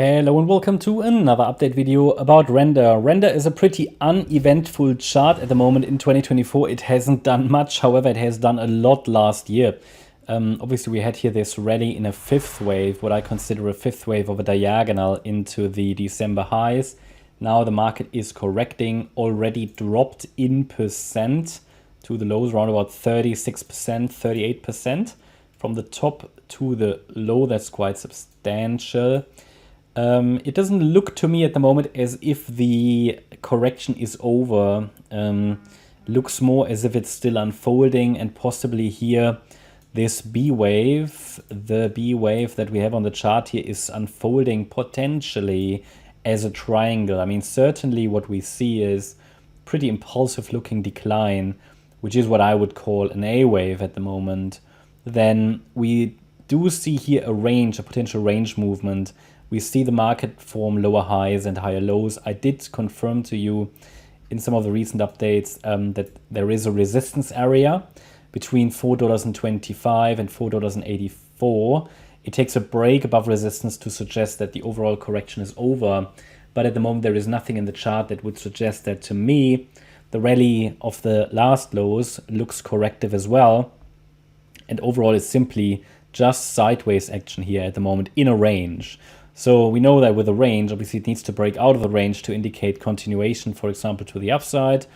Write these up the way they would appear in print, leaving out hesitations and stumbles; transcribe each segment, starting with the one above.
Hello and welcome to another update video about Render. Render is a pretty uneventful chart at the moment in 2024. It hasn't done much, however it has done a lot last year. Obviously we had here this rally in a fifth wave, what I consider a fifth wave of a diagonal into the December highs. Now the market is correcting, already dropped in percent to the lows, around about 36%, 38%. From the top to the low, that's quite substantial. It doesn't look to me at the moment as if the correction is over. Looks more as if it's still unfolding, and possibly here this B wave, the B wave that we have on the chart here, is unfolding potentially as a triangle. I mean, certainly what we see is pretty impulsive looking decline, which is what I would call an A wave at the moment. Then we do see here a range, a potential range movement. We see the market form lower highs and higher lows. I did confirm to you in some of the recent updates that there is a resistance area between $4.25 and $4.84. It takes a break above resistance to suggest that the overall correction is over. But at the moment, there is nothing in the chart that would suggest that. To me, the rally of the last lows looks corrective as well. And overall, it's simply just sideways action here at the moment in a range. So we know that with a range, obviously it needs to break out of the range to indicate continuation, for example, to the upside,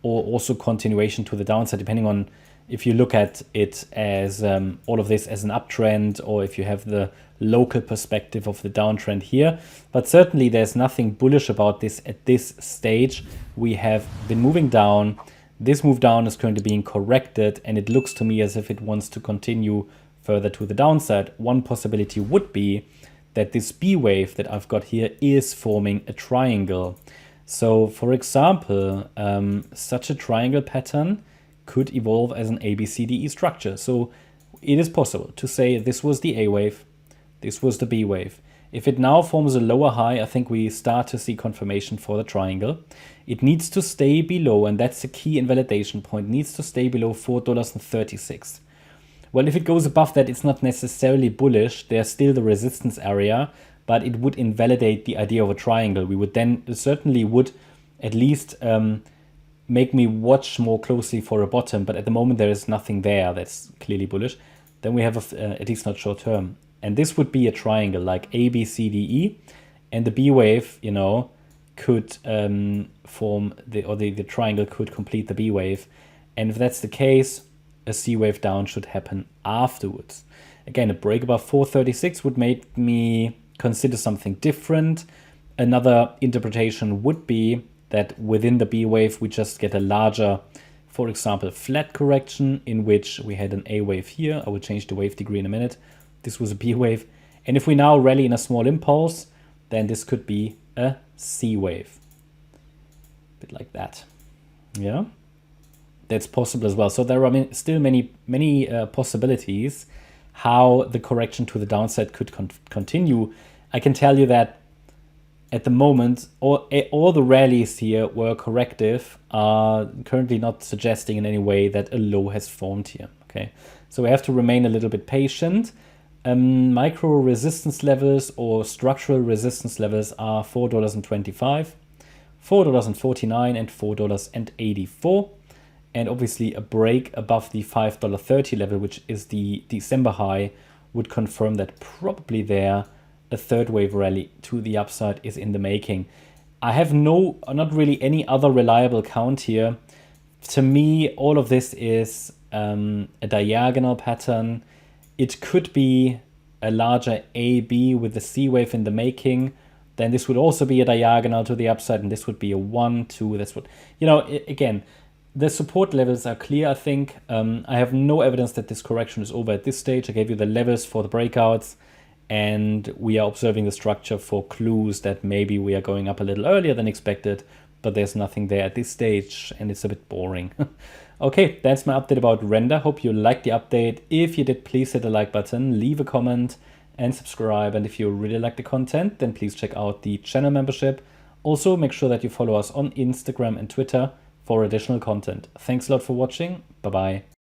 or also continuation to the downside, depending on if you look at it as all of this as an uptrend, or if you have the local perspective of the downtrend here. But certainly there's nothing bullish about this at this stage. We have been moving down. This move down is currently being corrected, and it looks to me as if it wants to continue further to the downside. One possibility would be that this B wave that I've got here is forming a triangle. So for example, such a triangle pattern could evolve as an ABCDE structure. So it is possible to say this was the A wave, this was the B wave. If it now forms a lower high, I think we start to see confirmation for the triangle. It needs to stay below, and that's the key invalidation point, needs to stay below $4.36. Well, if it goes above that, it's not necessarily bullish. There's still the resistance area, but it would invalidate the idea of a triangle. We would then certainly would at least make me watch more closely for a bottom, but at the moment there is nothing there that's clearly bullish. Then we have, at least not short term. And this would be a triangle like A, B, C, D, E. And the B wave, you know, could form, the triangle could complete the B wave. And if that's the case, a C wave down should happen afterwards. Again, a break above 436 would make me consider something different. Another interpretation would be that within the B wave, we just get a larger, for example, flat correction in which we had an A wave here. I will change the wave degree in a minute. This was a B wave. And if we now rally in a small impulse, then this could be a C wave. A bit like that. Yeah. That's possible as well. So there are still many possibilities how the correction to the downside could continue. I can tell you that at the moment, all the rallies here were corrective, are currently not suggesting in any way that a low has formed here. Okay, so we have to remain a little bit patient. Micro resistance levels or structural resistance levels are $4.25, $4.49, and $4.84. And obviously a break above the $5.30 level, which is the December high, would confirm that probably there a third wave rally to the upside is in the making. I have not really any other reliable count here. To me, all of this is a diagonal pattern. It could be a larger AB with the C wave in the making. Then this would also be a diagonal to the upside, and this would be a 1, 2. That's what, you know, again, the support levels are clear, I think. I have no evidence that this correction is over at this stage. I gave you the levels for the breakouts, and we are observing the structure for clues that maybe we are going up a little earlier than expected, but there's nothing there at this stage, and it's a bit boring. Okay, that's my update about Render. Hope you liked the update. If you did, please hit the like button, leave a comment, and subscribe. And if you really like the content, then please check out the channel membership. Also, make sure that you follow us on Instagram and Twitter for additional content. Thanks a lot for watching. Bye-bye.